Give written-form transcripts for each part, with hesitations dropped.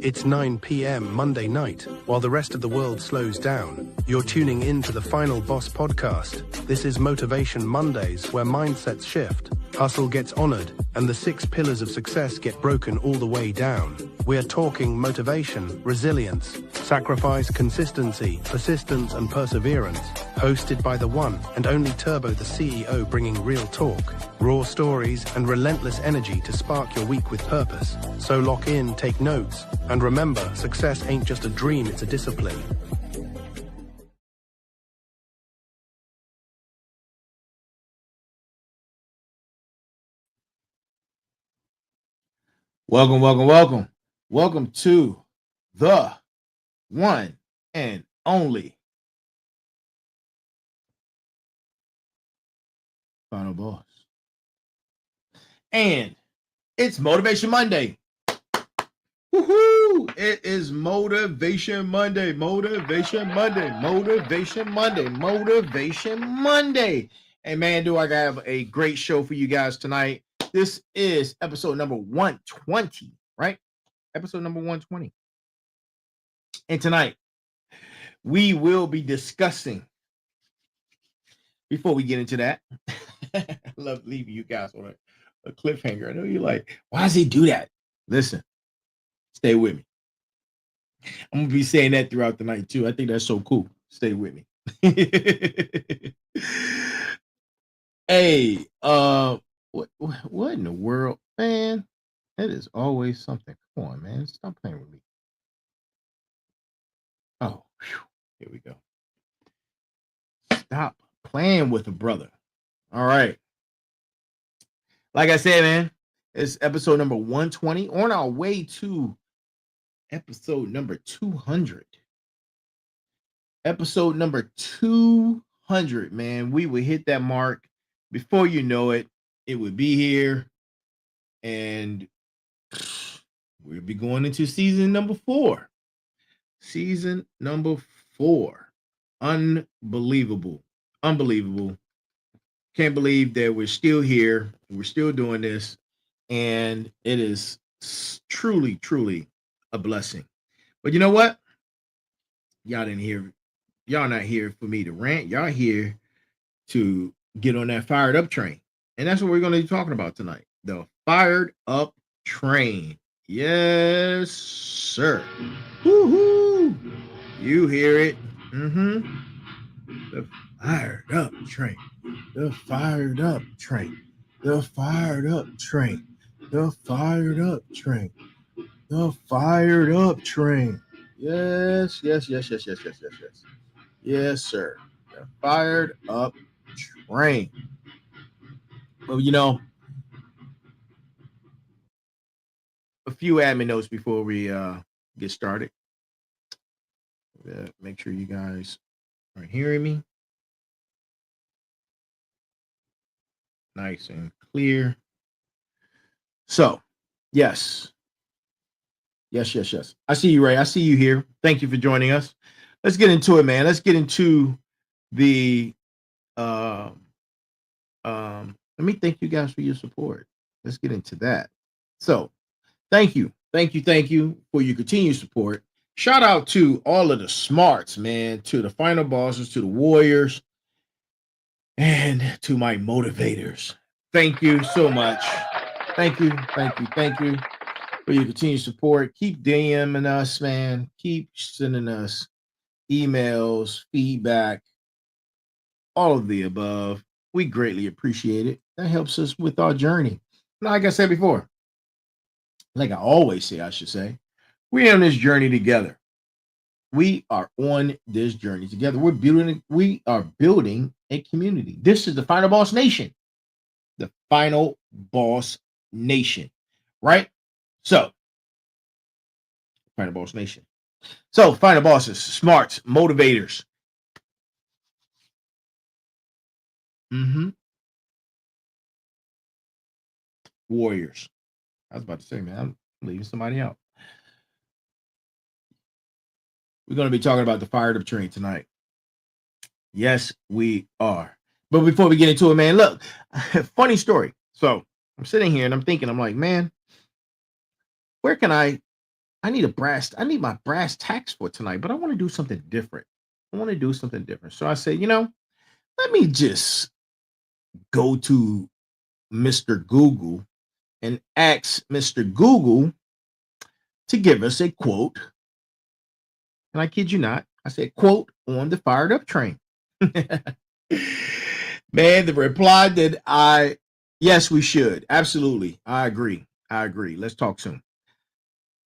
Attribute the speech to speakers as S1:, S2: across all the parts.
S1: It's 9 p.m. Monday night, while the rest of the world slows down. You're tuning in to the Final Boss podcast. This is Motivation Mondays, where mindsets shift, hustle gets honored, and the 6 pillars of success get broken all the way down. We're talking motivation, resilience, sacrifice, consistency, persistence, and perseverance. Hosted by the one and only Turbo the CEO, bringing real talk, raw stories, and relentless energy to spark your week with purpose. So lock in, take notes, and remember, success ain't just a dream, it's a discipline.
S2: Welcome to the one and only Final Boss. And it's Motivation Monday. Woohoo! It is Motivation Monday. Hey man, do I have a great show for you guys tonight. This is episode number 120, right? Episode number 120. And tonight, we will be discussing, before we get into that, I love leaving you guys on a cliffhanger. I know you're like, why does he do that? Listen, stay with me. I'm going to be saying that throughout the night too. I think that's so cool. Stay with me. Hey, what in the world, man? That is always something. Come on, man. Stop playing with me. Oh, whew. Here we go. Stop playing with a brother. All right. Like I said, man, it's episode number 120 on our way to episode number 200. Episode number 200, man. We will hit that mark. Before you know it, it would be here. And we'll be going into season number 4. Season number 4. Unbelievable. Can't believe that we're still here. We're still doing this. And it is truly a blessing. But you know what? Y'all not here for me to rant. Y'all here to get on that fired up train. And that's what we're going to be talking about tonight. The fired up train. Yes, sir. Woohoo! You hear it. The fired up train. The fired up train. The fired up train. The fired up train. The fired up train. Yes. Yes, sir. The fired up train. Well, you know, a few admin notes before we get started. Make sure you guys are hearing me nice and clear. So, yes. I see you, Ray. I see you here. Thank you for joining us. Let's get into it, man. Let's get into the let me thank you guys for your support. Let's get into that. So, thank you for your continued support. Shout out to all of the smarts, man, to the final bosses, to the warriors, and to my motivators. Thank you so much. Thank you for your continued support. Keep DMing us, man. Keep sending us emails, feedback, all of the above. We greatly appreciate it. That helps us with our journey. Like I said before, like I always say, I should say, we're on this journey together. We are on this journey together. We are building a community. This is the Final Boss Nation. The Final Boss Nation. Right? So, Final Boss Nation. So, Final Bosses, smarts, motivators. Warriors. I was about to say, man, I'm leaving somebody out. We're going to be talking about the fired up train tonight. Yes, we are. But before we get into it, man, look, funny story. So I'm sitting here and I'm thinking, I'm like, man, where can I I need my brass tacks for tonight, but I want to do something different. So I said, let me just go to Mr. Google and ask Mr. Google to give us a quote. And I kid you not, I said, quote on the fired up train. Man, the reply that yes, we should. Absolutely. I agree. Let's talk soon.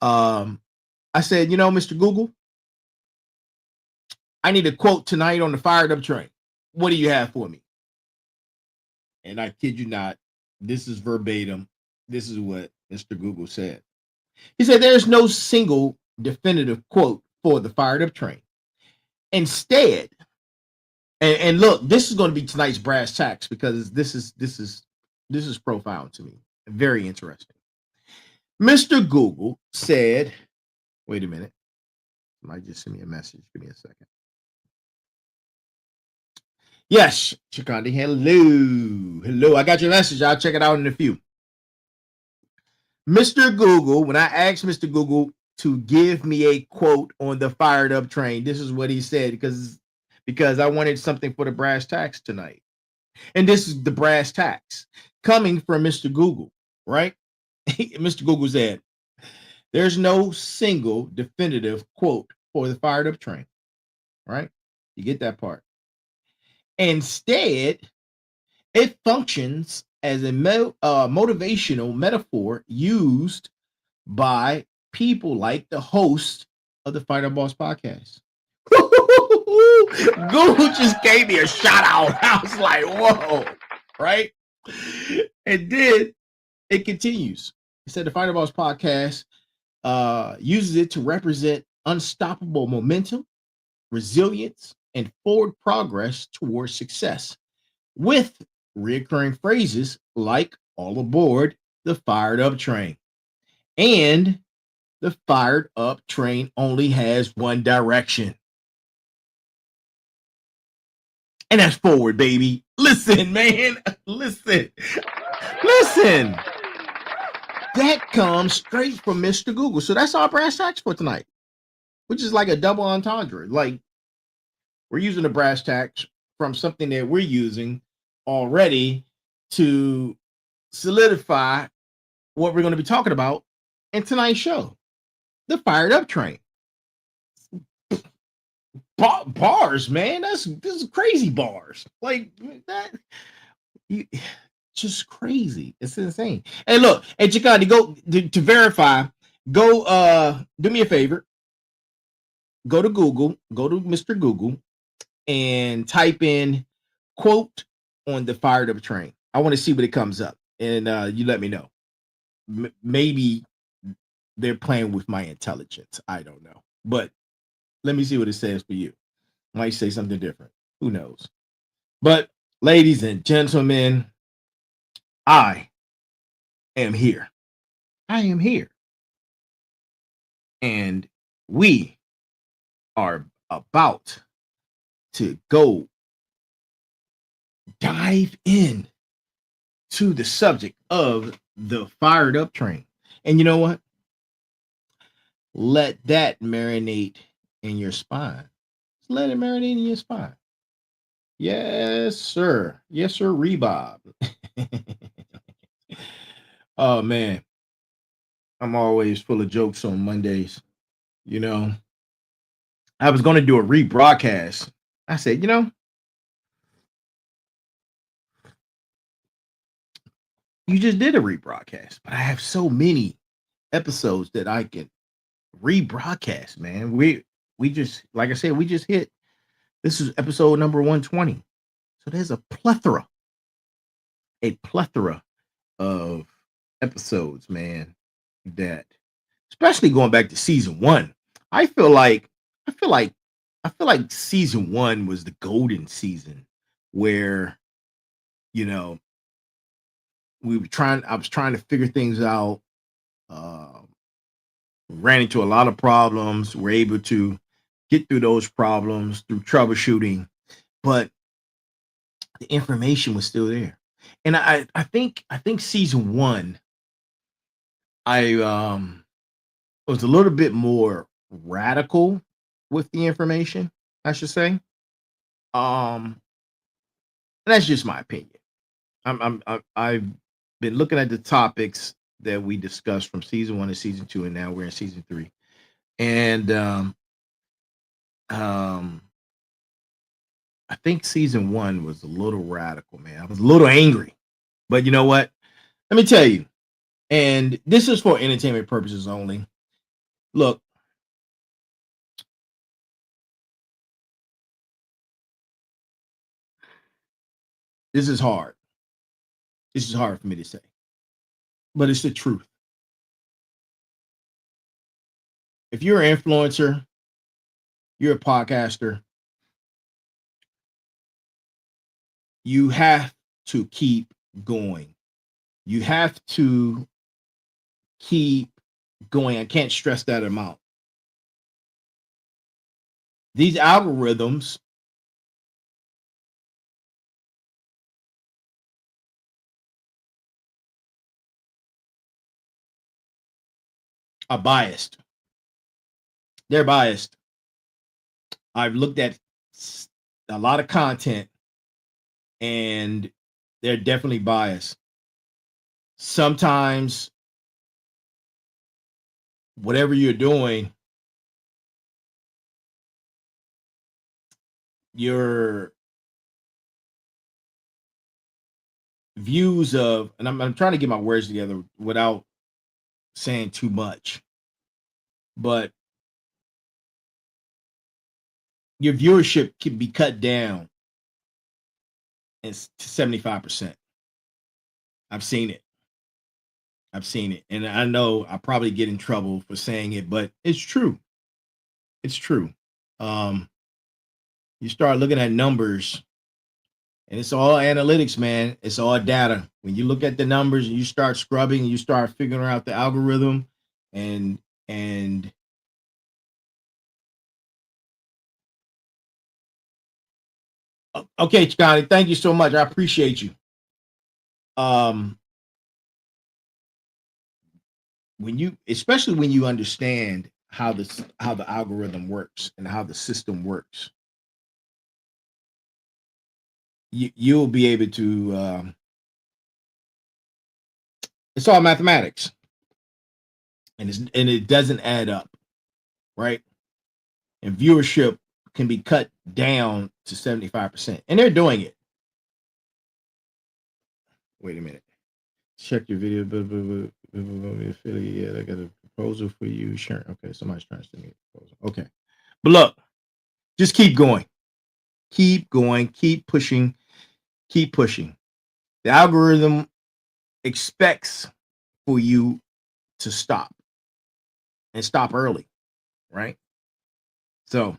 S2: I said, Mr. Google, I need a quote tonight on the fired up train. What do you have for me? And I kid you not, this is verbatim. This is what Mr. Google said. He said, there's no single definitive quote for the fired up train. Instead, and look, this is going to be tonight's brass tacks because this is profound to me. Very interesting. Mr. Google said, wait a minute. Somebody just send me a message. Give me a second. Yes, Chikandi. Hello. I got your message. I'll check it out in a few. Mr. Google, when I asked Mr. Google to give me a quote on the fired up train, this is what he said because I wanted something for the brass tacks tonight. And this is the brass tacks coming from Mr. Google, right? Mr. Google said, there's no single definitive quote for the fired up train, right? You get that part. Instead, it functions as a motivational metaphor used by people like the host of the Final Boss podcast. Google just gave me a shout out. I was like, whoa, right? And then it continues. It said the Final Boss podcast uses it to represent unstoppable momentum, resilience, and forward progress towards success with recurring phrases like all aboard the fired up train. And the fired up train only has one direction. And that's forward, baby. Listen, man. Listen. That comes straight from Mr. Google. So that's our brass tacks for tonight, which is like a double entendre. Like, we're using the brass tacks from something that we're using already to solidify what we're going to be talking about in tonight's show, the fired up train. Bars, man. This is crazy bars. Like that. Just crazy. It's insane. And look, and Chikandi, go to verify, go do me a favor. Go to Google, go to Mr. Google, and type in quote on the fired up train. I want to see what it comes up, and you let me know. Maybe they're playing with my intelligence. I don't know, but let me see what it says for you. Might say something different. Who knows? But ladies and gentlemen, I am here. And we are about to go dive in to the subject of the fired up train. And you know what? Let that marinate in your spine. Let it marinate in your spine. Yes, sir. Yes, sir, Rebob. Oh, man. I'm always full of jokes on Mondays. I was going to do a rebroadcast. I said, you just did a rebroadcast, but I have so many episodes that I can rebroadcast, man. We just, like I said, we just hit, this is episode number 120. So there's a plethora of episodes, man, that, especially going back to season 1, I feel like season 1 was the golden season where, I was trying to figure things out. Ran into a lot of problems. We're able to get through those problems through troubleshooting, but the information was still there. And I think season 1, I was a little bit more radical with the information, I should say. Um, and that's just my opinion. I've been looking at the topics that we discussed from season 1 to season 2, and now we're in season 3. And um, I think season 1 was a little radical, man. I was a little angry, but you know what? Let me tell you, and this is for entertainment purposes only. Look, this is hard. This is hard for me to say, but it's the truth. If you're an influencer, you're a podcaster, you have to keep going. You have to keep going. I can't stress that amount. These algorithms are biased. They're biased. I've looked at a lot of content and they're definitely biased. Sometimes whatever you're doing, your views of, and I'm trying to get my words together without saying too much, but your viewership can be cut down to 75%. I've seen it. I've seen it. And I know I probably get in trouble for saying it, but it's true. It's true. You start looking at numbers, and it's all analytics, man. It's all data. When you look at the numbers and you start scrubbing and you start figuring out the algorithm and okay, Scotty, thank you so much. I appreciate you. When you, especially when you understand how the algorithm works and how the system works, you'll be able to it's all mathematics, and it doesn't add up, right? And viewership can be cut down to 75%, and they're doing it. Wait a minute. Check your video. Yeah, I got a proposal for you. Sure. Okay, somebody's trying to send me a proposal. Okay, but look, just keep going, keep going, keep pushing, keep pushing. The algorithm expects for you to stop and stop early, right? So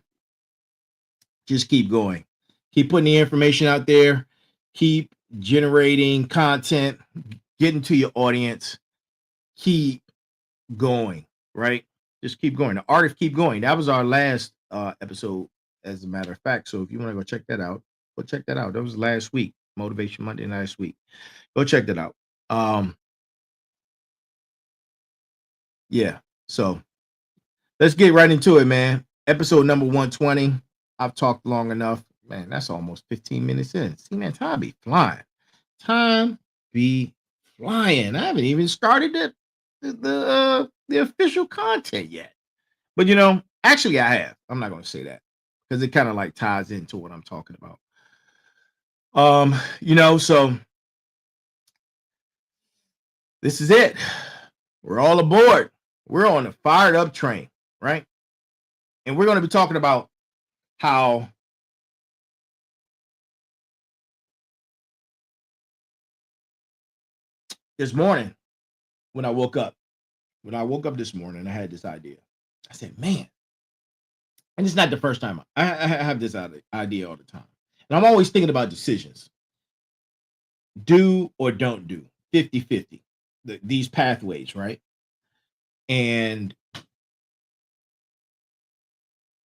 S2: just keep going, keep putting the information out there, keep generating content, getting to your audience, keep going, right? Just keep going. The art of keep going. That was our last episode, as a matter of fact. So if you want to go check that out, go check that out. That was last week, Motivation Monday last week. Go check that out. Yeah. So let's get right into it, man. Episode number 120. I've talked long enough. Man, that's almost 15 minutes in. See, man, time be flying. Time be flying. I haven't even started the official content yet. But you know, actually I have. I'm not gonna say that because it kind of like ties into what I'm talking about. So this is it. We're all aboard. We're on a fired up train, right? And we're going to be talking about how this morning when I woke up this morning, I had this idea. I said, man, and it's not the first time I have this idea all the time. And I'm always thinking about decisions. Do or don't do, 50-50, these pathways, right? And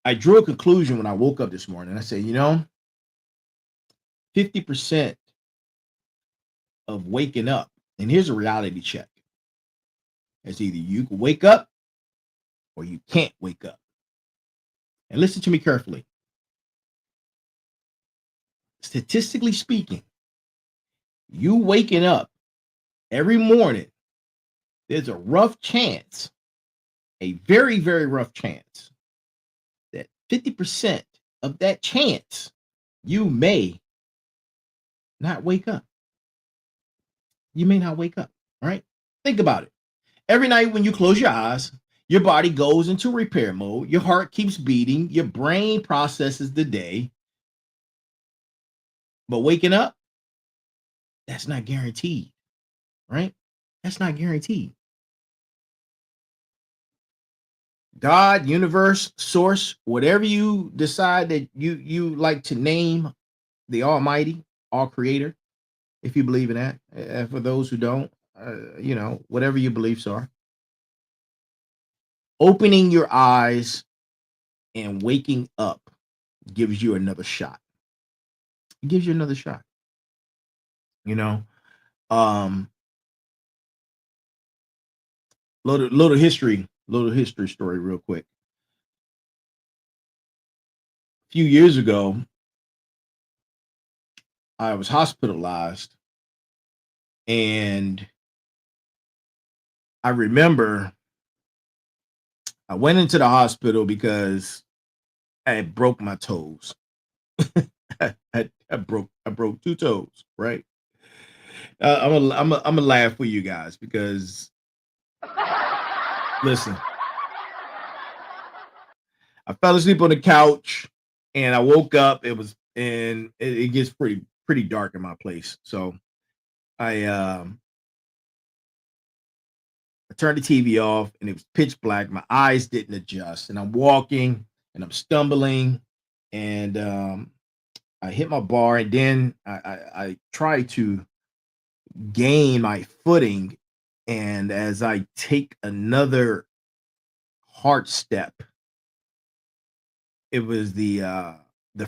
S2: I drew a conclusion when I woke up this morning. I said, 50% of waking up, and here's a reality check. It's either you can wake up or you can't wake up. And listen to me carefully. Statistically speaking, you waking up every morning, there's a rough chance, a very, very rough chance, that 50% of that chance you may not wake up. You may not wake up, right? Think about it. Every night when you close your eyes, your body goes into repair mode. Your heart keeps beating. Your brain processes the day. But waking up, that's not guaranteed, right? That's not guaranteed. God, universe, source, whatever you decide that you like to name the Almighty, all creator, if you believe in that. For those who don't, whatever your beliefs are, opening your eyes and waking up gives you another shot. It gives you another shot. You know, um, little history story, real quick. A few years ago, I was hospitalized, and I remember I went into the hospital because I had broke my toes. I broke two toes, right? I'm a laugh for you guys because listen, I fell asleep on the couch and I woke up. It gets pretty dark in my place, so I turned the TV off and it was pitch black. My eyes didn't adjust, and I'm walking and I'm stumbling, and I hit my bar, and then I try to gain my footing, and as I take another hard step, it was the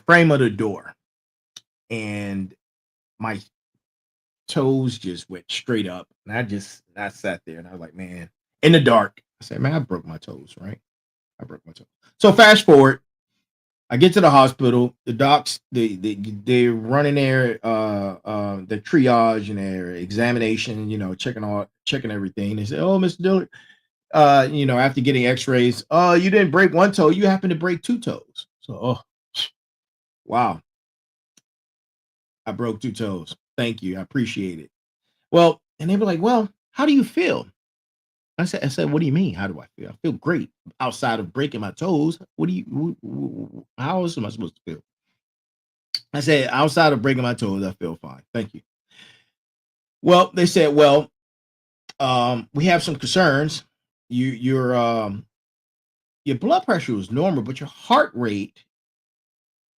S2: frame of the door, and my toes just went straight up, and I sat there, and I was like, man, in the dark. I said, man, I broke my toes, right? I broke my toes. So fast forward, I get to the hospital. The docs, they're running their triage and their examination, checking everything. They say, oh, Mr. Dillard, after getting x-rays, you didn't break one toe, you happen to break two toes. So, oh, wow, I broke two toes. Thank you. I appreciate it. Well, and they were like, well, how do you feel? I said, what do you mean? How do I feel? I feel great outside of breaking my toes. How else am I supposed to feel? I said, outside of breaking my toes, I feel fine. Thank you. Well, they said, well, we have some concerns. Your blood pressure was normal, but your heart rate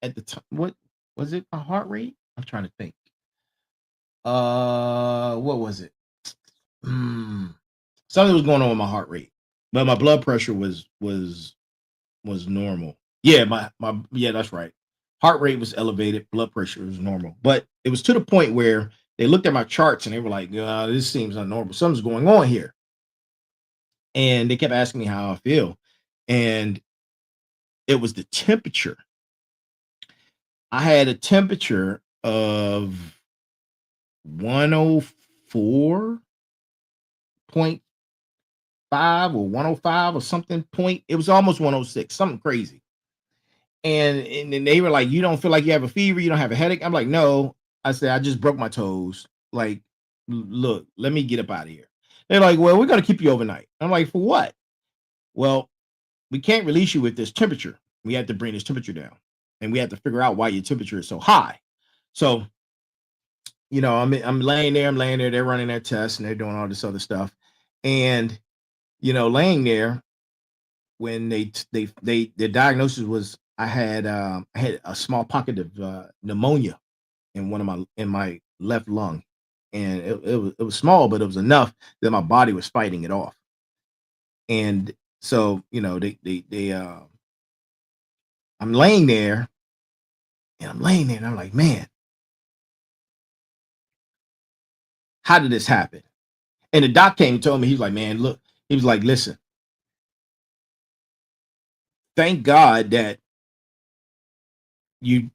S2: at the time, what was it? A heart rate? I'm trying to think. What was it? Something was going on with my heart rate, but my blood pressure was normal. Yeah, yeah, that's right. Heart rate was elevated, blood pressure was normal, but it was to the point where they looked at my charts and they were like, this seems unnormal. Something's going on here. And they kept asking me how I feel. And it was the temperature. I had a temperature of 104.5 or 105 or something point. It was almost 106, something crazy. And then they were like, you don't feel like you have a fever, you don't have a headache? I'm like, no. I said, I just broke my toes. Like, look, let me get up out of here. They're like, well, we're going to keep you overnight. I'm like, for what? Well, we can't release you with this temperature. We have to bring this temperature down. And we have to figure out why your temperature is so high. So, I'm laying there, they're running their tests and they're doing all this other stuff. And, laying there, when the diagnosis was I had a small pocket of pneumonia in my left lung, and it was small, but it was enough that my body was fighting it off. And so I'm laying there, and I'm like, man, how did this happen? And the doc came and told me, he's like, man, look, he was like, listen, thank God that you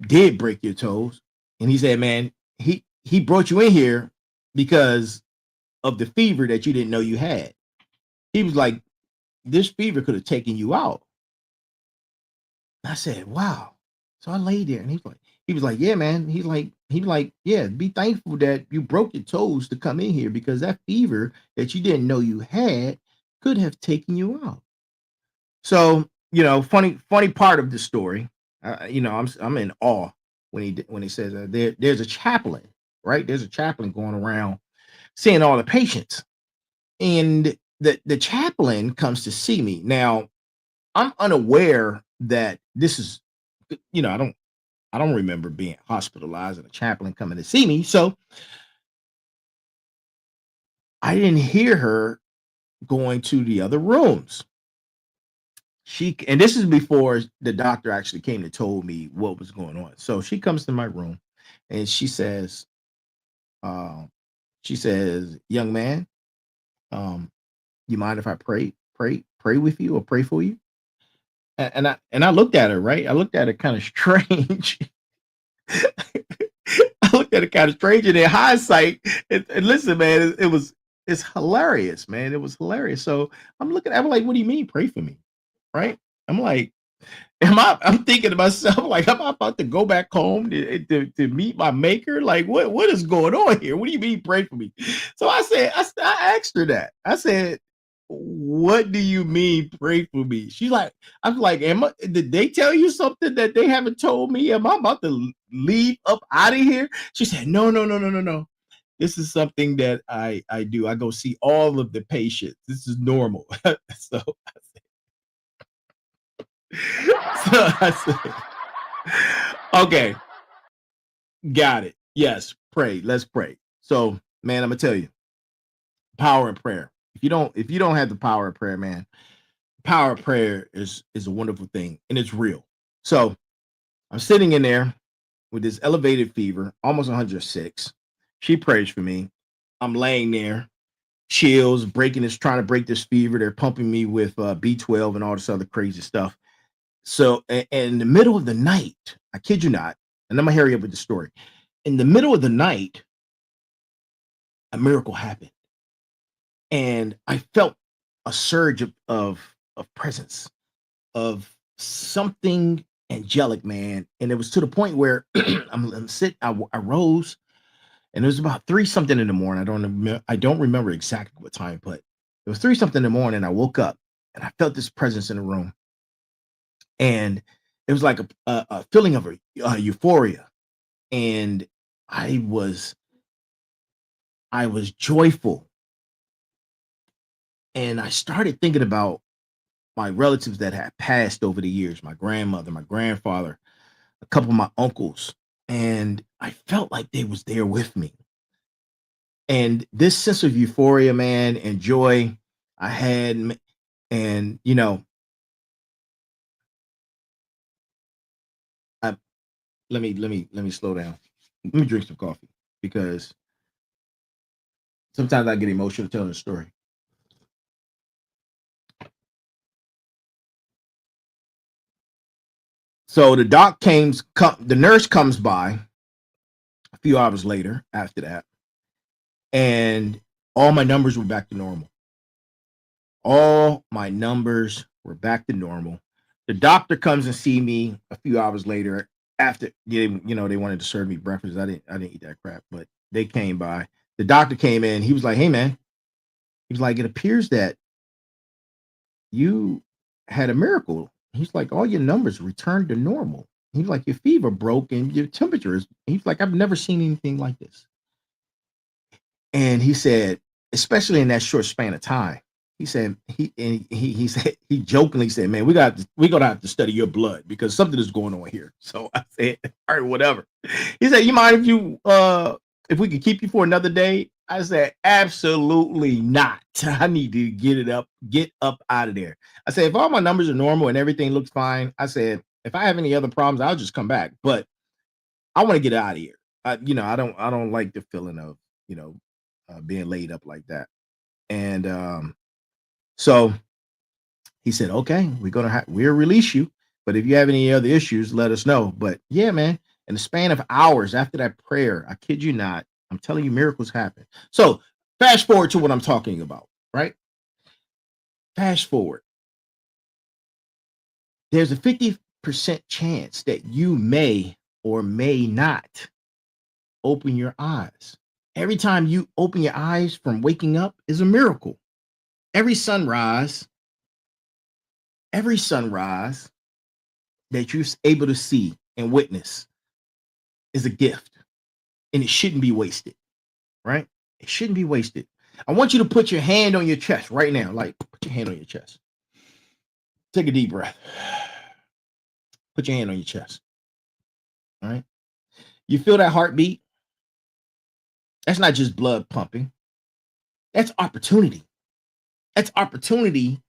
S2: did break your toes. And he said, man, he brought you in here because of the fever that you didn't know you had. He was like, this fever could have taken you out. I said, wow. So I laid there and he was like, yeah, man. He was like, yeah, be thankful that you broke your toes to come in here because that fever that you didn't know you had could have taken you out. So, funny part of the story, I'm in awe when he says there's a chaplain, right? There's a chaplain going around seeing all the patients, and the chaplain comes to see me. Now, I'm unaware that this is, I don't remember being hospitalized and a chaplain coming to see me, so I didn't hear her going to the other rooms. And this is before the doctor actually came and told me what was going on. So she comes to my room and uh, she says, young man, you mind if I pray with you or pray for you? And I looked at her, right? I looked at her kind of strange. I looked at it kind of strange, and in hindsight, and listen, man, it's hilarious, man. It was hilarious. So I'm like, what do you mean, pray for me? Right? I'm like, I'm thinking to myself, like, am I about to go back home to meet my maker? Like, what is going on here? What do you mean, pray for me? So I asked her that. I said, what do you mean, pray for me? I'm like, did they tell you something that they haven't told me? Am I about to leave up out of here? She said, no. This is something that I do. I go see all of the patients. This is normal. so I said, okay, got it. Yes, pray. Let's pray. So, man, I'm gonna tell you, power in prayer. If you don't have the power of prayer, man, power of prayer is a wonderful thing, and it's real. So I'm sitting in there with this elevated fever, almost 106. She prays for me. I'm laying there, chills, trying to break this fever. They're pumping me with B12 and all this other crazy stuff. So, and in the middle of the night, I kid you not, and I'm gonna hurry up with the story. In the middle of the night, a miracle happened, and I felt a surge of presence, of something angelic, man. And it was to the point where I'm sitting. I rose, and it was about 3 something in the morning. I don't remember exactly what time, but it was 3 something in the morning. I woke up and I felt this presence in the room, and it was like a feeling of a euphoria, and I was I was joyful, and I started thinking about my relatives that had passed over the years, my grandmother, my grandfather, a couple of my uncles, and I felt like they was there with me. And this sense of euphoria, man, and joy I had, and I let me slow down. Let me drink some coffee because sometimes I get emotional telling a story. So the nurse comes by a few hours later after that, and all my numbers were back to normal. All my numbers were back to normal. The doctor comes and see me a few hours later after they wanted to serve me breakfast. I didn't eat that crap, but they came by. The doctor came in. He was like, "Hey, man." He was like, "It appears that you had a miracle." He's like, "All your numbers returned to normal." He's like, "Your fever broke and your temperature is." He's like, "I've never seen anything like this." And he said, especially in that short span of time, he said he said he jokingly said, "Man, we're gonna have to study your blood because something is going on here." So I said, "All right, whatever." He said, "You mind if we could keep you for another day?" I said, "Absolutely not. I need to get up out of there." I said, "If all my numbers are normal and everything looks fine," I said, "if I have any other problems, I'll just come back. But I want to get out of here. I don't like the feeling of you know being laid up like that." And so He said, okay, we'll release you. But if you have any other issues, let us know. But yeah, man, in the span of hours after that prayer, I kid you not, I'm telling you, miracles happen. So fast forward to what I'm talking about, right? Fast forward. There's a 50% chance that you may or may not open your eyes. Every time you open your eyes from waking up is a miracle. Every sunrise that you're able to see and witness is a gift, and it shouldn't be wasted, right? It shouldn't be wasted. I want you to put your hand on your chest right now. Like, put your hand on your chest. Take a deep breath. Put your hand on your chest. All right. You feel that heartbeat? That's not just blood pumping. That's opportunity. That's opportunity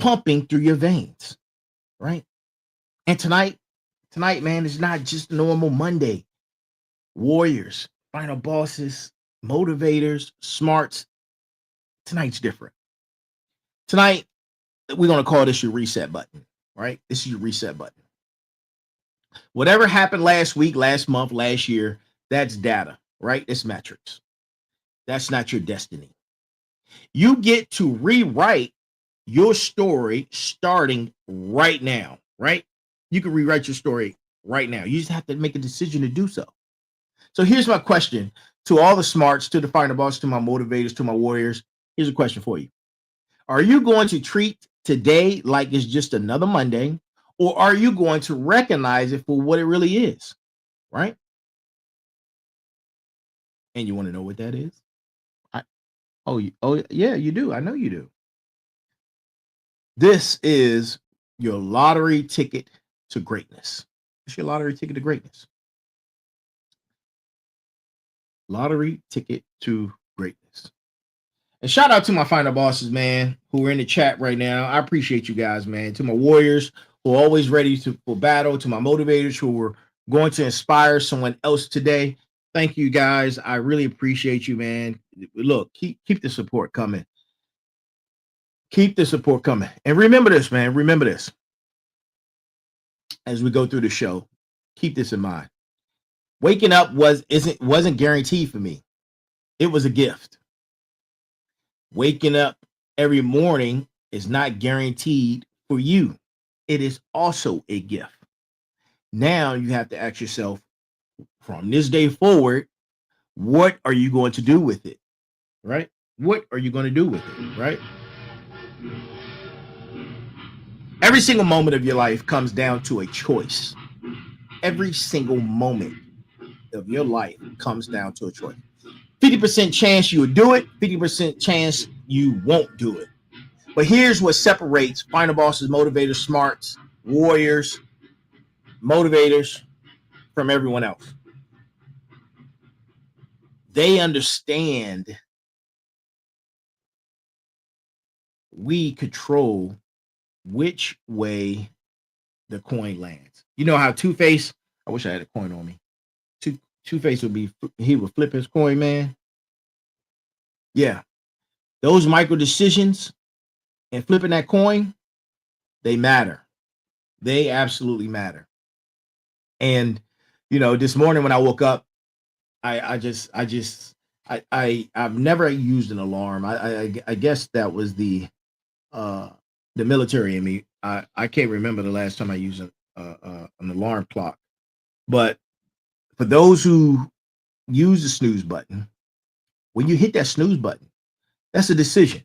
S2: pumping through your veins, right? And tonight, man, it's not just a normal Monday. Warriors, final bosses, motivators, smarts. Tonight's different. Tonight, we're going to call this your reset button, right? This is your reset button. Whatever happened last week, last month, last year, that's data, right? It's metrics. That's not your destiny. You get to rewrite your story starting right now, right? You can rewrite your story right now. You just have to make a decision to do so. So here's my question to all the smarts, to the final boss, to my motivators, to my warriors. Here's a question for you. Are you going to treat today like it's just another Monday, or are you going to recognize it for what it really is, right? And you want to know what that is? Oh, yeah, you do. I know you do. This is your lottery ticket to greatness. It's your lottery ticket to greatness. Lottery ticket to greatness. And shout out to my final bosses, man, who are in the chat right now. I appreciate you guys, man. To my warriors who are always ready for battle, to my motivators who were going to inspire someone else today. Thank you, guys. I really appreciate you, man. Look, keep the support coming. Keep the support coming. And remember this, man. Remember this. As we go through the show, keep this in mind. Waking up wasn't guaranteed for me. It was a gift. Waking up every morning is not guaranteed for you. It is also a gift. Now you have to ask yourself, from this day forward, what are you going to do with it? Right? What are you going to do with it? Right? Every single moment of your life comes down to a choice. Every single moment of your life comes down to a choice. 50% chance you would do it, 50% chance you won't do it. But here's what separates final bosses, motivators, smarts, warriors, motivators from everyone else. They understand we control which way the coin lands. You know how Two-Face, I wish I had a coin on me. Two-Face he would flip his coin, man. Yeah. Those micro decisions and flipping that coin, they matter. They absolutely matter. And, this morning when I woke up, I've never used an alarm. I guess that was the military in me. I can't remember the last time I used an alarm clock. But for those who use the snooze button, when you hit that snooze button, that's a decision.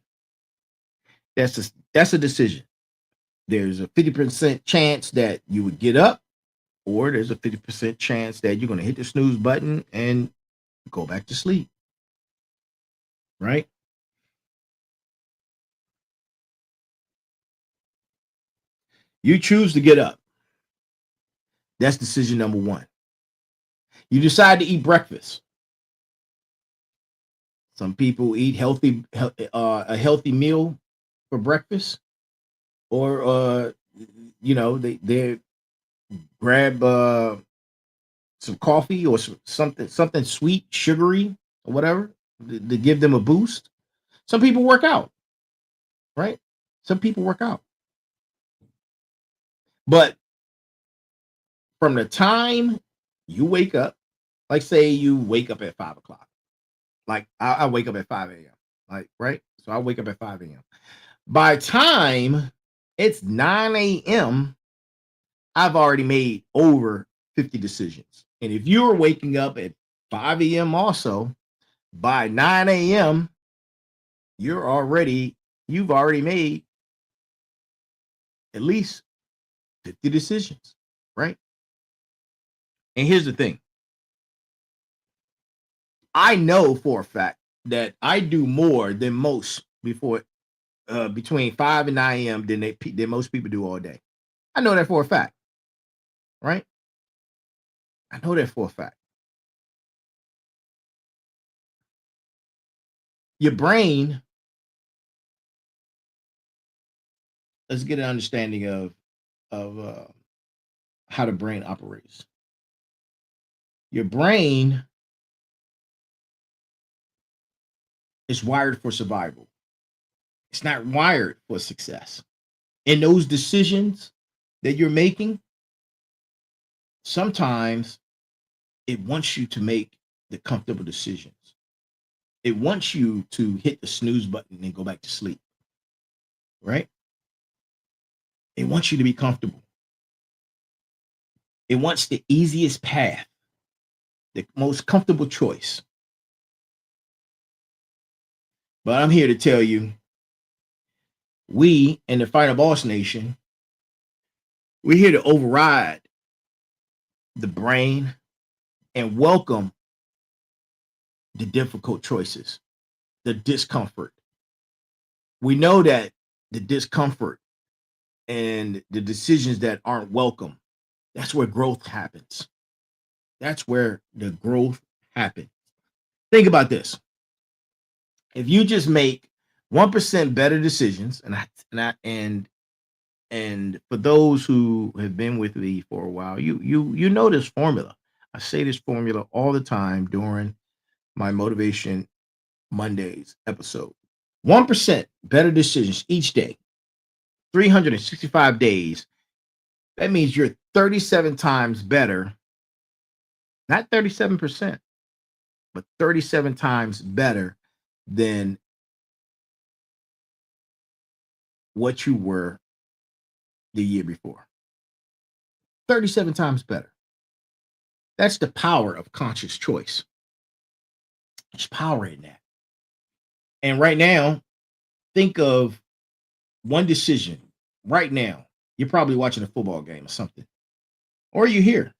S2: That's a decision. There's a 50% chance that you would get up, or there's a 50% chance that you're going to hit the snooze button and go back to sleep. Right? You choose to get up. That's decision number one. You decide to eat breakfast. Some people eat a healthy meal for breakfast, or they grab some coffee or something sweet, sugary, or whatever to give them a boost. Some people work out, right? Some people work out. But from the time you wake up, like say you wake up at 5 o'clock, like I wake up at 5 a.m. Like, right? So I wake up at 5 a.m. By time it's 9 a.m., I've already made over 50 decisions. And if you're waking up at 5 a.m. also, by 9 a.m., you've already made at least 50 decisions, right? And here's the thing. I know for a fact that I do more than most between 5 and 9 a.m. than most people do all day. I know that for a fact, right? I know that for a fact. Your brain, let's get an understanding of how the brain operates. Your brain is wired for survival. It's not wired for success. And those decisions that you're making, sometimes it wants you to make the comfortable decisions. It wants you to hit the snooze button and go back to sleep, right? It wants you to be comfortable. It wants the easiest path, the most comfortable choice. But I'm here to tell you, we in the Final Boss Nation, we're here to override the brain and welcome the difficult choices, the discomfort. We know that the discomfort and the decisions that aren't welcome, that's where growth happens. That's where the growth happens. Think about this. If you just make 1% better decisions, and for those who have been with me for a while, you know this formula. I say this formula all the time during my Motivation Mondays episode. 1% better decisions each day, 365 days. That means you're 37 times better, not 37%, but 37 times better than what you were the year before. 37 times better. That's the power of conscious choice. There's power in that. And right now, think of one decision. Right now, you're probably watching a football game or something, or you're here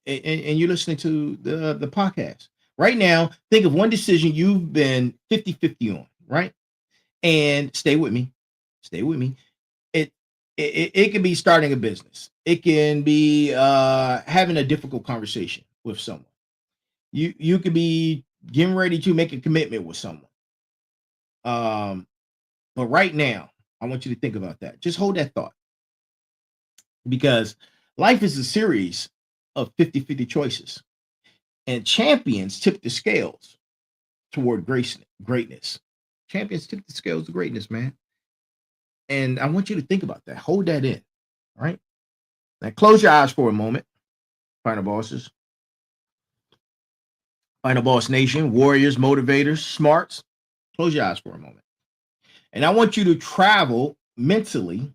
S2: and you're listening to the podcast. Right now, think of one decision you've been 50-50 on, right? And stay with me. Stay with me. It can be starting a business. It can be having a difficult conversation with someone. You could be getting ready to make a commitment with someone. But right now, I want you to think about that. Just hold that thought. Because life is a series of 50-50 choices. And champions tip the scales toward greatness. Champions tip the scales to greatness, man. And I want you to think about that. Hold that in. All right. Now close your eyes for a moment. Final bosses. Final Boss Nation, warriors, motivators, smarts. Close your eyes for a moment. And I want you to travel mentally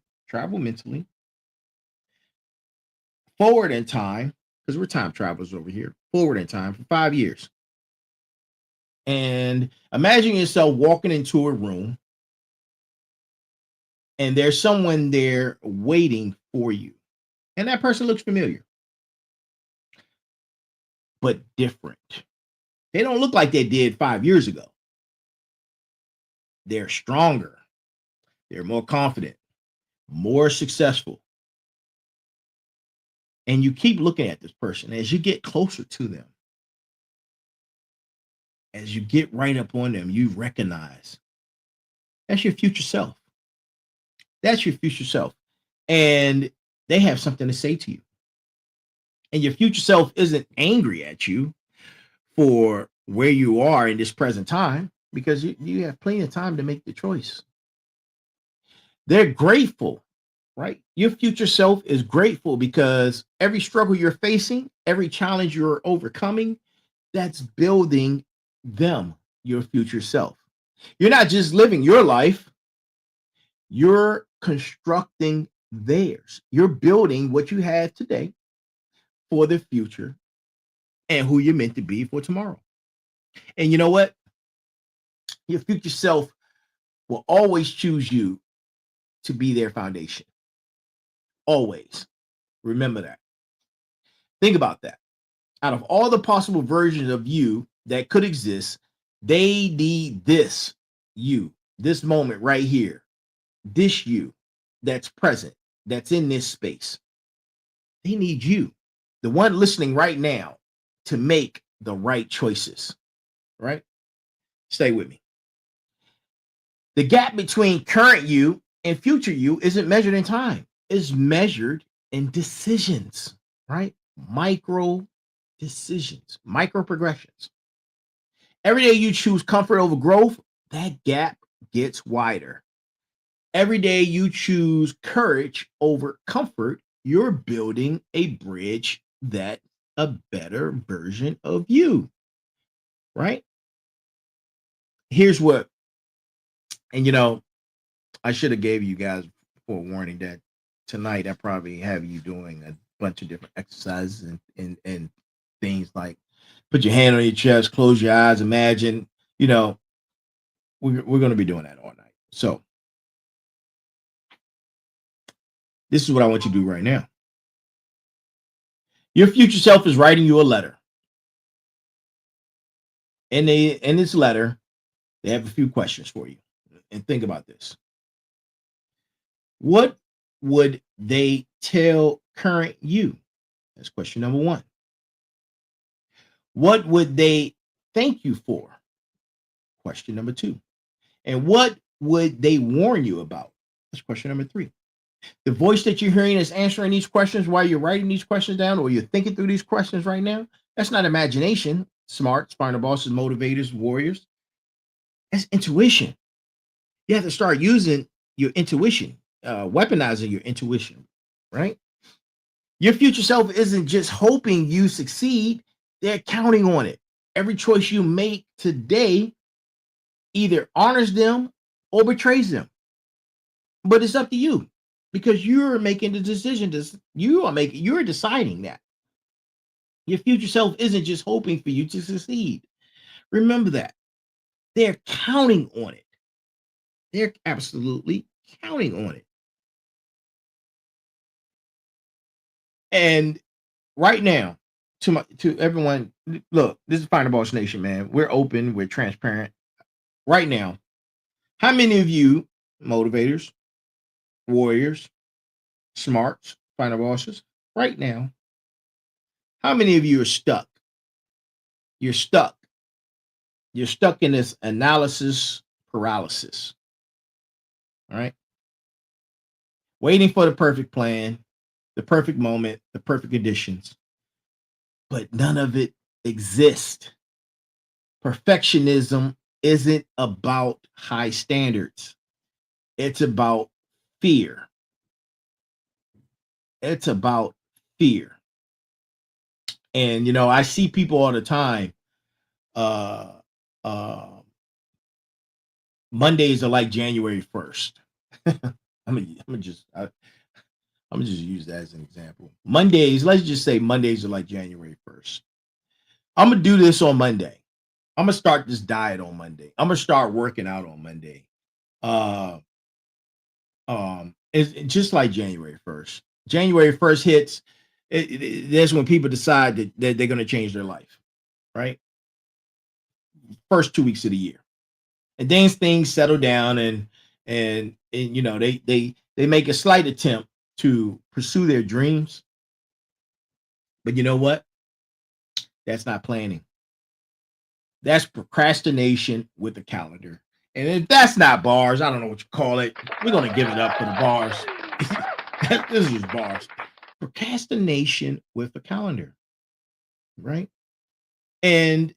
S2: forward in time, because we're time travelers over here, forward in time for 5 years. And imagine yourself walking into a room and there's someone there waiting for you. And that person looks familiar, but different. They don't look like they did 5 years ago. They're stronger. They're more confident, more successful. And you keep looking at this person as you get closer to them. As you get right up on them, you recognize that's your future self. That's your future self. And they have something to say to you. And your future self isn't angry at you for where you are in this present time, because you have plenty of time to make the choice. They're grateful right? Your future self is grateful because every struggle you're facing, every challenge you're overcoming, that's building them, your future self. You're not just living your life, you're constructing theirs. You're building what you have today for the future and who you're meant to be for tomorrow. And you know what? Your future self will always choose you to be their foundation. Always. Remember that. Think about that. Out of all the possible versions of you that could exist, they need this moment right here, this you that's present, that's in this space. They need you, the one listening right now, to make the right choices, right? Stay with me. The gap between current you and future you isn't measured in time, it's measured in decisions, right? Micro decisions, micro progressions. Every day you choose comfort over growth, that gap gets wider. Every day you choose courage over comfort, you're building a bridge that a better version of you, right? Here's what, and I should have gave you guys forewarning that tonight I probably have you doing a bunch of different exercises and things like put your hand on your chest, close your eyes, imagine, we're going to be doing that all night. So this is what I want you to do right now. Your future self is writing you a letter. And in this letter, they have a few questions for you. And think about this. What would they tell current you? That's question number one. What would they thank you for? Question number two. And what would they warn you about? That's question number three. The voice that you're hearing is answering these questions while you're writing these questions down or you're thinking through these questions right now. That's not imagination. Smart, final bosses, motivators, warriors. That's intuition. You have to start using your intuition, weaponizing your intuition, right? Your future self isn't just hoping you succeed, they're counting on it. Every choice you make today either honors them or betrays them. But it's up to you because you're making the decision. You're deciding that. Your future self isn't just hoping for you to succeed. Remember that. They're counting on it. They're absolutely counting on it. And right now, to everyone, look, this is Final Boss Nation, man. We're open, we're transparent. Right now, how many of you motivators, warriors, smarts, final bosses, right now, how many of you are stuck? You're stuck. You're stuck in this analysis paralysis. All right. Waiting for the perfect plan, the perfect moment, the perfect conditions, but none of it exists. Perfectionism isn't about high standards. It's about fear. It's about fear. And I see people all the time. Uh Mondays are like January 1st. I'm gonna just use that as an example. Mondays, let's just say Mondays are like January 1st. I'm gonna do this on Monday. I'm gonna start this diet on Monday. I'm gonna start working out on Monday. It's just like January 1st. January 1st hits, that's when people decide that they're gonna change their life, right? First 2 weeks of the year. And then things settle down and they make a slight attempt to pursue their dreams. But you know what? That's not planning. That's procrastination with a calendar. And if that's not bars, I don't know what you call it. We're going to give it up for the bars. This is bars. Procrastination with a calendar, right? And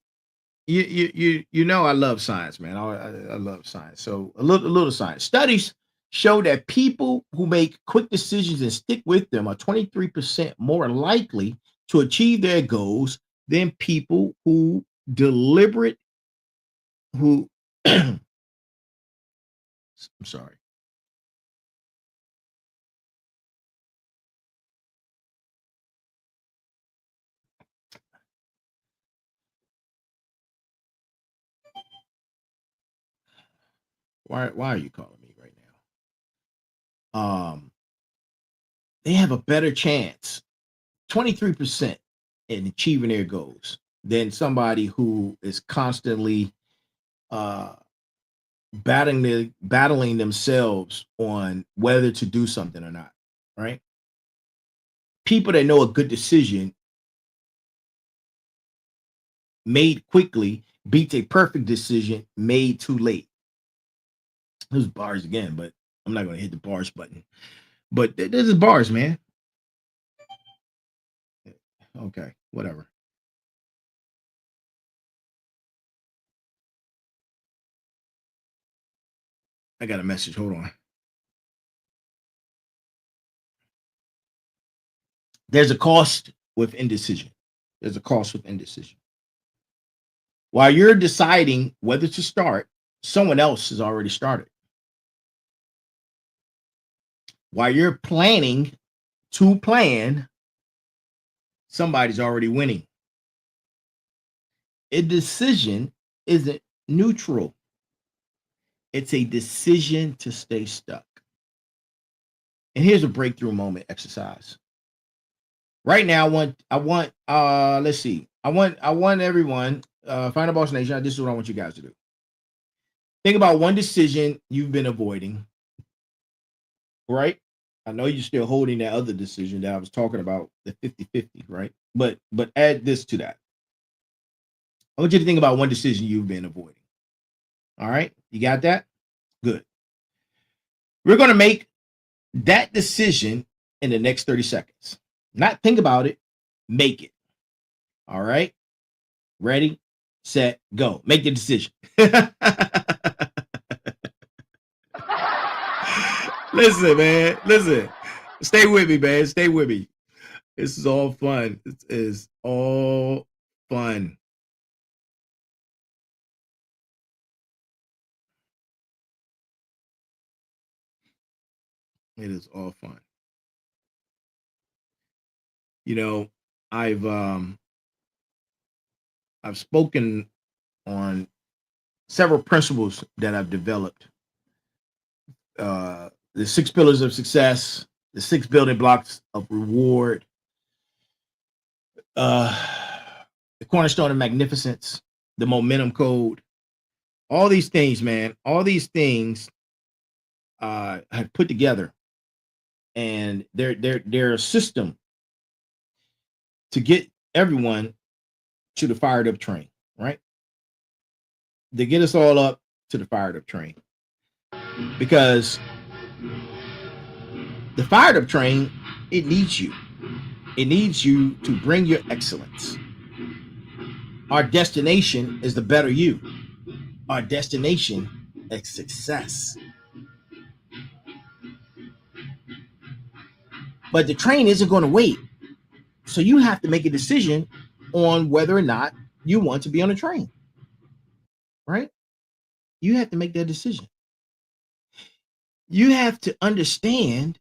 S2: I love science, man. I love science. So a little science studies show that people who make quick decisions and stick with them are 23% more likely to achieve their goals than people who deliberate who I'm sorry. Why are you calling me right now? They have a better chance, 23% in achieving their goals than somebody who is constantly uh battling themselves on whether to do something or not, right? People that know a good decision made quickly beats a perfect decision made too late. There's bars again, but I'm not going to hit the bars button. But this is bars, man. Okay, whatever. I got a message. Hold on. There's a cost with indecision. There's a cost with indecision. While you're deciding whether to start, someone else has already started. While you're planning to plan, somebody's already winning. A decision isn't neutral. It's a decision to stay stuck. And here's a breakthrough moment exercise. Right now, I want let's see. I want everyone, Final Boss Nation, this is what I want you guys to do. Think about one decision you've been avoiding, right? I know you're still holding that other decision that I was talking about, the 50-50, right? But add this to that. I want you to think about one decision you've been avoiding. All right, you got that? Good. We're going to make that decision in the next 30 seconds. Not think about it, make it. All right, ready, set, go. Make the decision. Listen, man, listen. Stay with me, man. Stay with me. This is all fun. It is all fun. It is all fun. You know, I've spoken on several principles that I've developed. The 6 pillars of success, the 6 building blocks of reward, the Cornerstone of Magnificence, the momentum code, all these things, man, all these things have put together, and they're a system to get everyone to the fired up train, right? They get us all up to the fired up train, because the fired up train, it needs you. It needs you to bring your excellence. Our destination is the better you. Our destination is success. But the train isn't going to wait. So you have to make a decision on whether or not you want to be on a train, right? You have to make that decision. You have to understand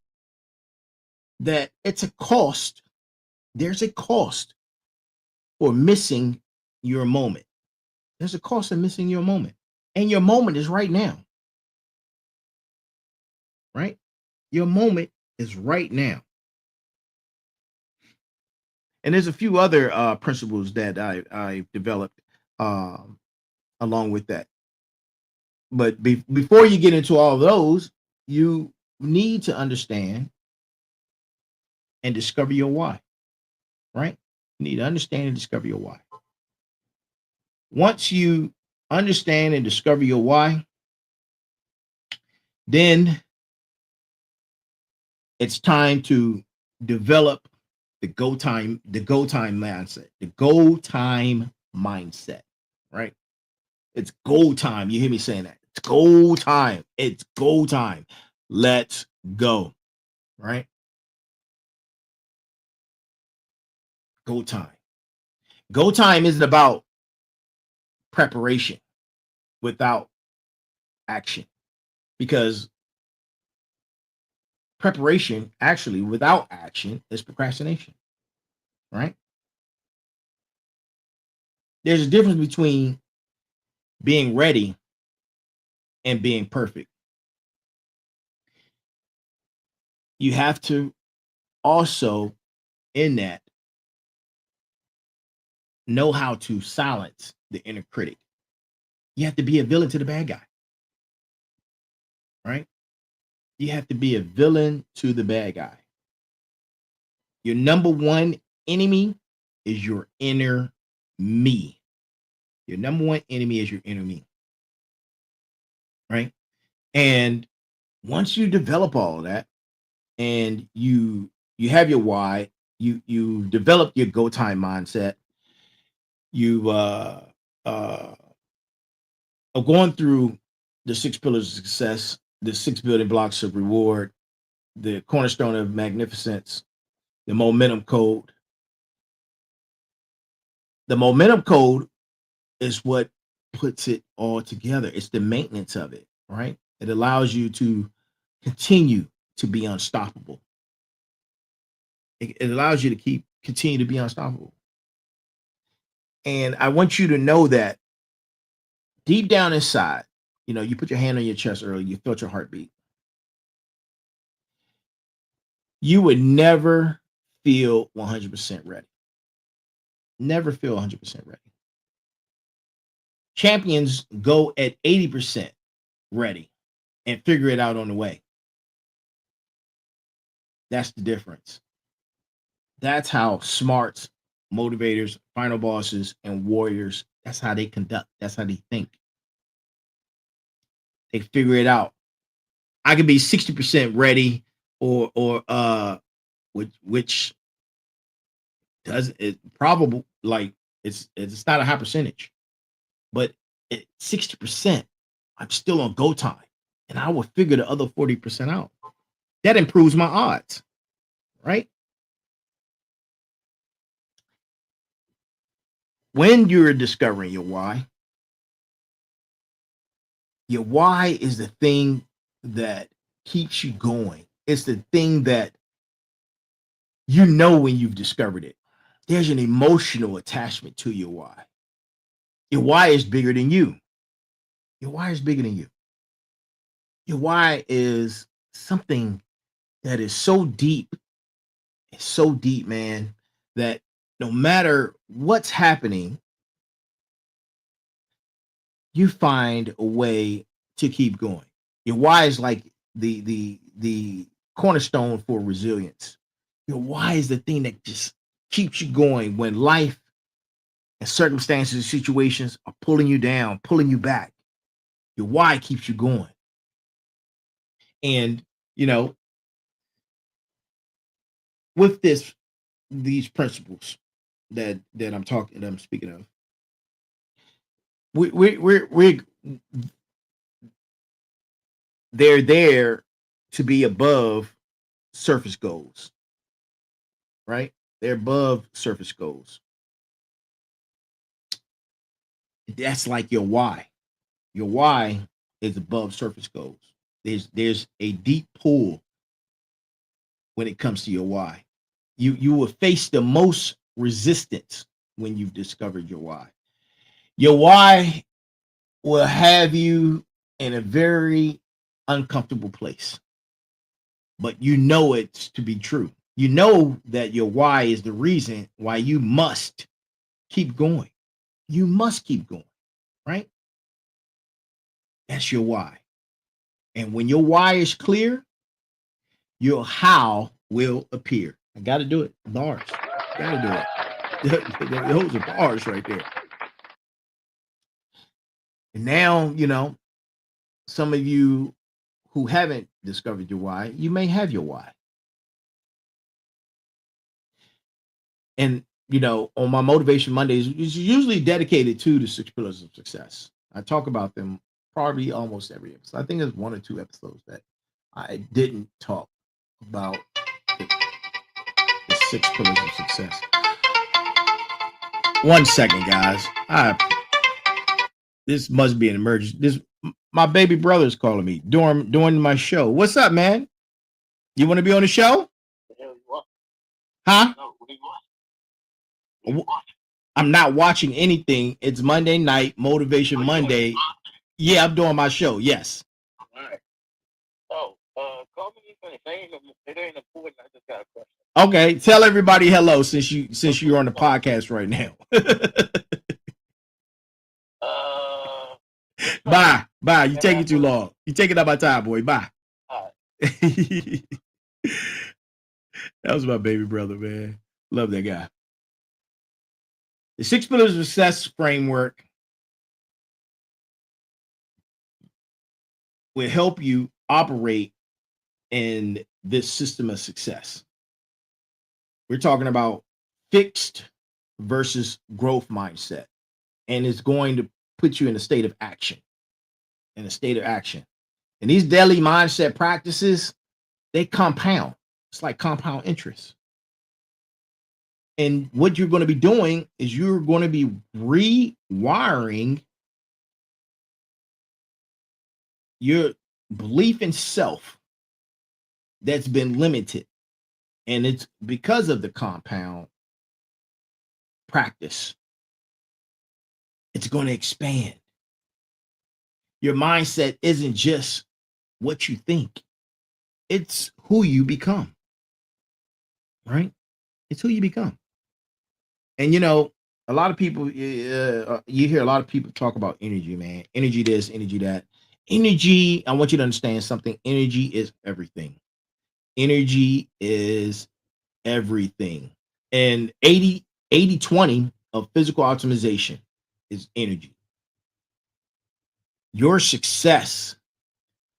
S2: that it's a cost. There's a cost for missing your moment. There's a cost of missing your moment. And your moment is right now. Right? Your moment is right now. And there's a few other principles that I developed along with that. But before you get into all those, you need to understand and discover your why. Right? You need to understand and discover your why. Once you understand and discover your why, then it's time to develop the go time mindset, right? It's go time. You hear me saying that? It's go time. It's go time. Let's go. Right? Go time. Go time isn't about preparation without action, because preparation actually without action is procrastination. Right? There's a difference between being ready and being perfect. You have to also, in that, know how to silence the inner critic. You have to be a villain to the bad guy. Right? You have to be a villain to the bad guy. Your number one enemy is your inner me. Your number one enemy is your inner me. Right? And once you develop all of that, and you have your why, you develop your go time mindset, you are going through the 6 pillars of success, the 6 building blocks of reward, the cornerstone of magnificence, the momentum code. The momentum code is what puts it all together. It's the maintenance of it, right? It allows you to continue to be unstoppable. It allows you to continue to be unstoppable. And I want you to know that deep down inside, you put your hand on your chest earlier, you felt your heartbeat. You would never feel 100% ready. Never feel 100% ready. Champions go at 80% ready and figure it out on the way. That's the difference. That's how smarts, motivators, final bosses, and warriors, that's how they conduct. That's how they think. They figure it out. I could be 60% ready, or which does it probable, like it's not a high percentage, but at 60%, I'm still on go time, and I will figure the other 40% out. That improves my odds, right? When you're discovering your why is the thing that keeps you going. It's the thing that when you've discovered it. There's an emotional attachment to your why. Your why is bigger than you. Your why is bigger than you. Your why is something that is so deep. It's so deep, man, that no matter what's happening, you find a way to keep going. Your why is like the cornerstone for resilience. Your why is the thing that just keeps you going when life and circumstances and situations are pulling you down, pulling you back. Your why keeps you going. And with these principles that I'm speaking of, we're they're there to be above surface goals, right? They're above surface goals. That's like your why. Your why is above surface goals. There's a deep pull when it comes to your why. You will face the most resistance when you've discovered your why. Your why will have you in a very uncomfortable place, but it's to be true. You know that your why is the reason why you must keep going. You must keep going, right? That's your why. And when your why is clear, your how will appear. I got to do it. Bars. Got to do it. Those are bars right there. And now, some of you who haven't discovered your why, you may have your why. And, on my Motivation Mondays, it's usually dedicated to the 6 pillars of success. I talk about them probably almost every episode. I think there's 1 or 2 episodes that I didn't talk about the 6 pillars of success. 1 second, guys. This must be an emergency. My baby brother's calling me during my show. What's up, man? You want to be on the show? Huh? I'm not watching anything. It's Monday night, Motivation Monday. Yeah, I'm doing my show. Yes.
S3: All right. Oh, call me if it ain't important. I just got a question.
S2: Okay, tell everybody hello since you're on the podcast right now. Bye. You take it too long. You take it up my time, boy. Bye.
S3: All
S2: right. That was my baby brother, man. Love that guy. The 6 pillars of success framework will help you operate in this system of success. We're talking about fixed versus growth mindset, and it's going to put you in a state of action. And these daily mindset practices, they compound. It's like compound interest. And what you're going to be doing is you're going to be rewiring your belief in self that's been limited. And it's because of the compound practice. It's going to expand. Your mindset isn't just what you think. It's who you become. Right? It's who you become. And a lot of people, you hear a lot of people talk about energy, man. Energy this, energy that. Energy, I want you to understand something. Energy is everything. Energy is everything. And 80-20 of physical optimization is energy. Your success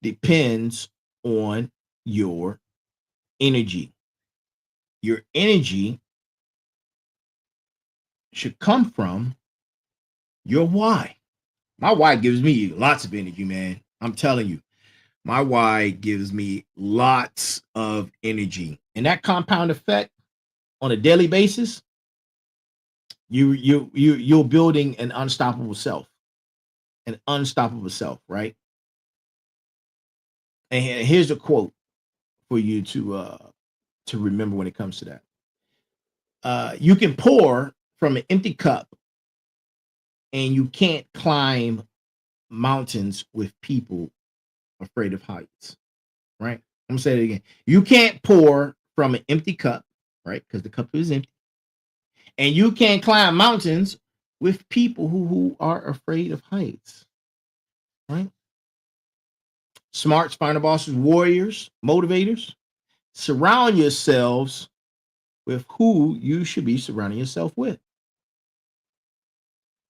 S2: depends on your energy. Your energy should come from your why. My why gives me lots of energy, man. I'm telling you, my why gives me lots of energy. And that compound effect on a daily basis, you're building an unstoppable self. An unstoppable self, right? And here's a quote for you to remember when it comes to that. You can pour from an empty cup, and you can't climb mountains with people afraid of heights, right? I'm gonna say it again. You can't pour from an empty cup, right? Because the cup is empty. And you can't climb mountains with people who are afraid of heights, right? Smarts, final bosses, warriors, motivators. Surround yourselves with who you should be surrounding yourself with.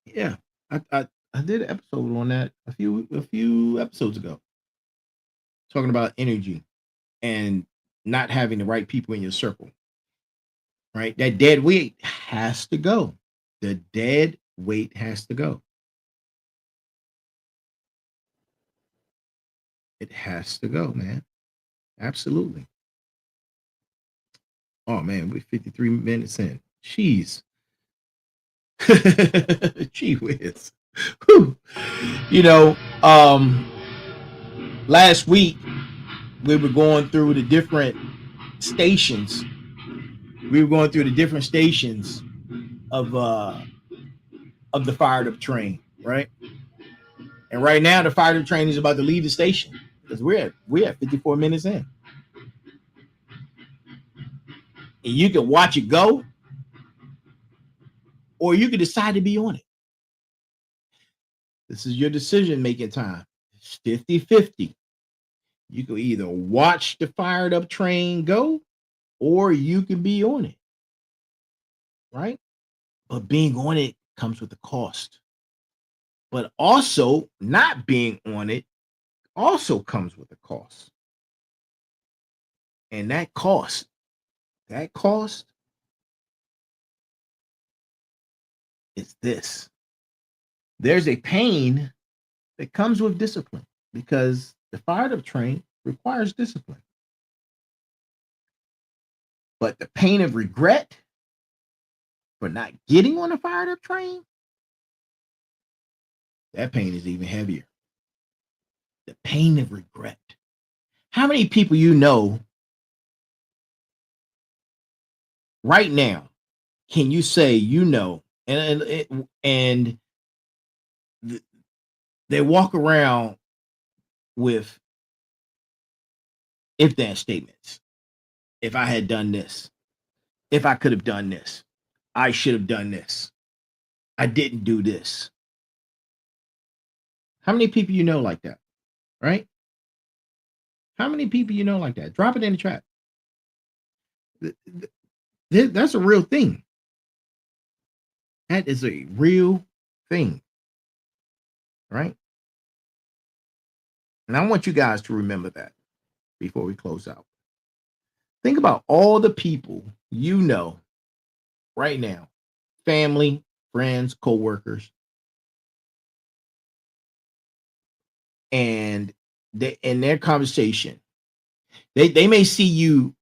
S2: Yeah, I did an episode on that a few episodes ago, talking about energy and not having the right people in your circle. Right, that dead weight has to go. The dead weight has to go. It has to go, man. Absolutely. Oh man, we're 53 minutes in. Jeez. Gee whiz. Whew. Last week we were going through the different stations. Of the fired up train, right? And right now the fired up train is about to leave the station because we're at 54 minutes in. And you can watch it go, or you can decide to be on it. This is your decision-making time. It's 50-50. You can either watch the fired up train go, or you can be on it, right? But being on it comes with a cost. But also not being on it also comes with a cost. And that cost is this. There's a pain that comes with discipline because the fired up train requires discipline. But the pain of regret for not getting on a fired up train, that pain is even heavier. The pain of regret. How many people you know right now can you say and they walk around with if then statements? If I had done this, if I could have done this, I should have done this. I didn't do this. How many people you know like that? Right? How many people you know like that? Drop it in the chat. That's a real thing. That is a real thing. Right? And I want you guys to remember that before we close out. Think about all the people you know right now, family, friends, co-workers, and in their conversation, they may see you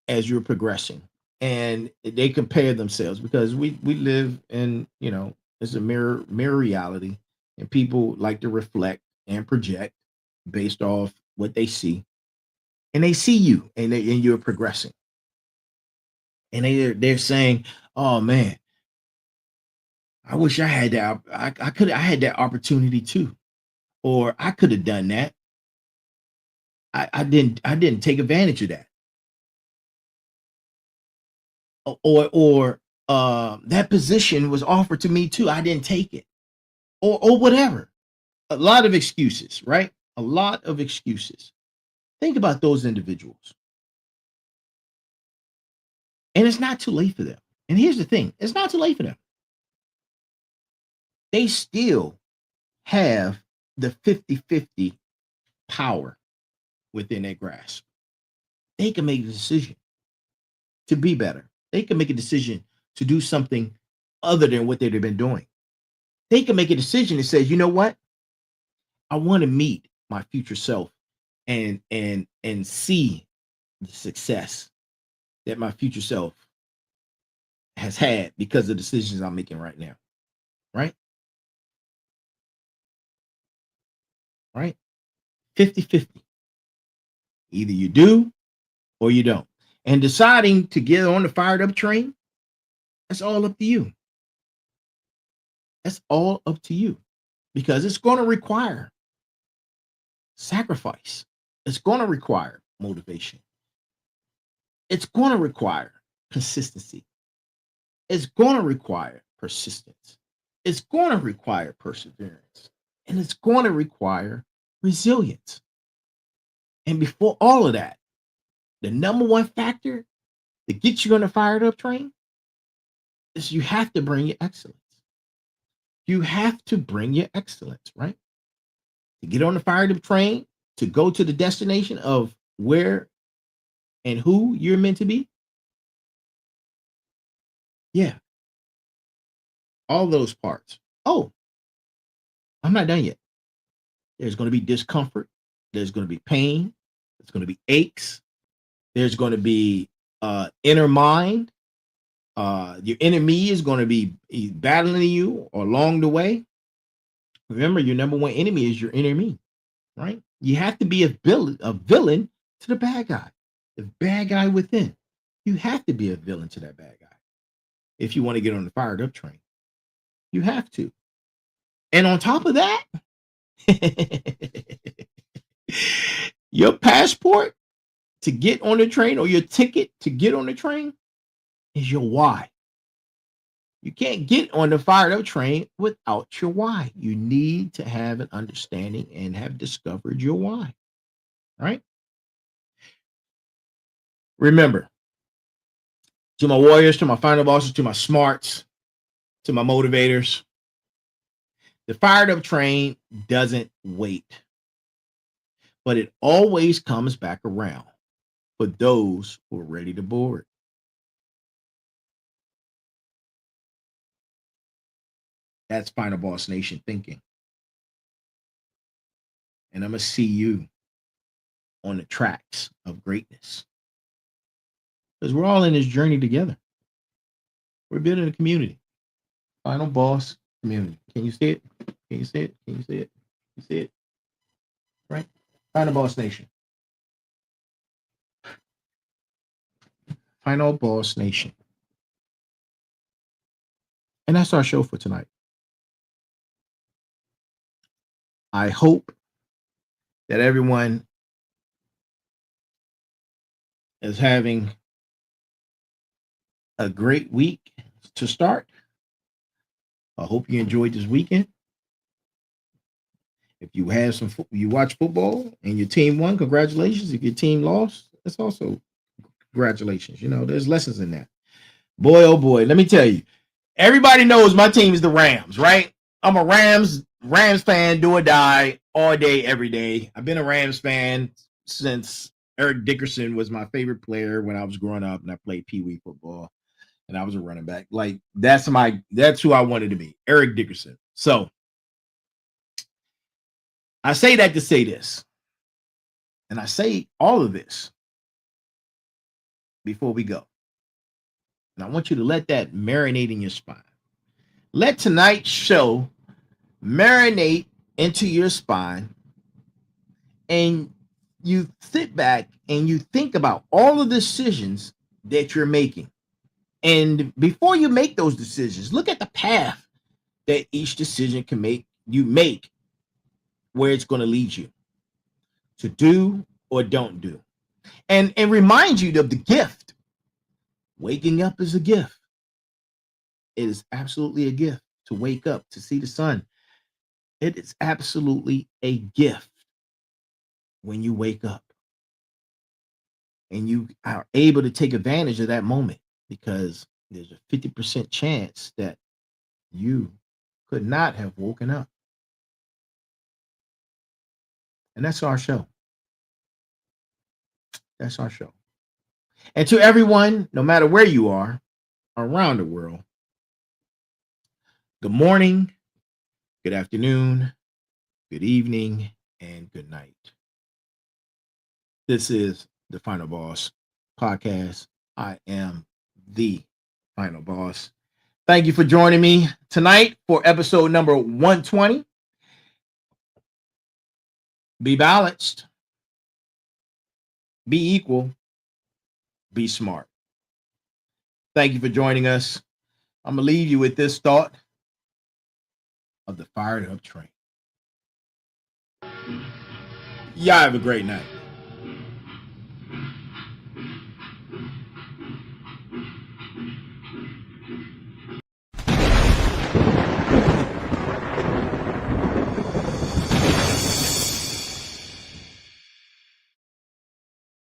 S2: as you're progressing, and they compare themselves because we live in, it's a mirror reality, and people like to reflect and project based off what they see, and they see you and you're progressing, and they're saying, oh man, I wish I had that. I had that opportunity too, or I could have done that. I didn't take advantage of that. Or that position was offered to me too. I didn't take it. Or whatever. A lot of excuses, right? A lot of excuses. Think about those individuals. And it's not too late for them. And here's the thing, it's not too late for them. They still have the 50-50 power within their grasp. They can make a decision to be better. They can make a decision to do something other than what they've been doing. They can make a decision that says, you know what? I want to meet my future self and see the success that my future self has had because of the decisions I'm making right now. Right? Right? 50-50. Either you do or you don't. And deciding to get on the fired up train, that's all up to you. That's all up to you because it's going to require sacrifice. It's going to require motivation. It's going to require consistency. It's going to require persistence. It's going to require perseverance. And it's going to require resilience. And before all of that, the number one factor that gets you on the fired up train is you have to bring your excellence. You have to bring your excellence, right? To get on the fired up train, to go to the destination of where and who you're meant to be. Yeah. All those parts. Oh, I'm not done yet. There's going to be discomfort. There's going to be pain. There's going to be aches. There's going to be inner mind. Your enemy is going to be battling you along the way. Remember, your number one enemy is your enemy, right? You have to be a villain to the bad guy, the bad guy within. You have to be a villain to that bad guy if you want to get on the fired up train. You have to. And on top of that, your passport to get on the train or your ticket to get on the train is your why. You can't get on the fired up train without your why. You need to have an understanding and have discovered your why, right? Remember, to my warriors, to my final bosses, to my smarts, to my motivators, the fired up train doesn't wait, but it always comes back around for those who are ready to board. That's Final Boss Nation thinking. And I'm going to see you on the tracks of greatness. Because we're all in this journey together. We're building a community. Final Boss community. Can you see it? Can you see it? Can you see it? Can you see it? Right? Final Boss Nation. Final Boss Nation. And that's our show for tonight. I hope that everyone is having a great week to start. I hope you enjoyed this weekend. If you have you watch football and your team won, congratulations. If your team lost, that's also congratulations. You know, there's lessons in that. Boy, oh boy, let me tell you. Everybody knows my team is the Rams, right? I'm a Rams fan, do or die, all day, every day. I've been a Rams fan since Eric Dickerson was my favorite player when I was growing up and I played Pee Wee football and I was a running back. Like that's who I wanted to be, Eric Dickerson. So I say that to say this, and I say all of this before we go. And I want you to let that marinate in your spine. Let tonight's show marinate into your spine, and you sit back and you think about all the decisions that you're making. And before you make those decisions, look at the path that each decision can make where it's going to lead you to do or don't do. And remind you of the gift. Waking up is a gift. It is absolutely a gift to wake up, to see the sun. It is absolutely a gift when you wake up and you are able to take advantage of that moment, because there's a 50% chance that you could not have woken up. And that's our show. That's our show. And to everyone, no matter where you are around the world, good morning, good afternoon, good evening, and good night. This is the Final Boss podcast. I am the Final Boss. Thank you for joining me tonight for episode number 120. Be balanced, be equal, be smart. Thank you for joining us. I'm going to leave you with this thought of the fired up train. Y'all have a great night.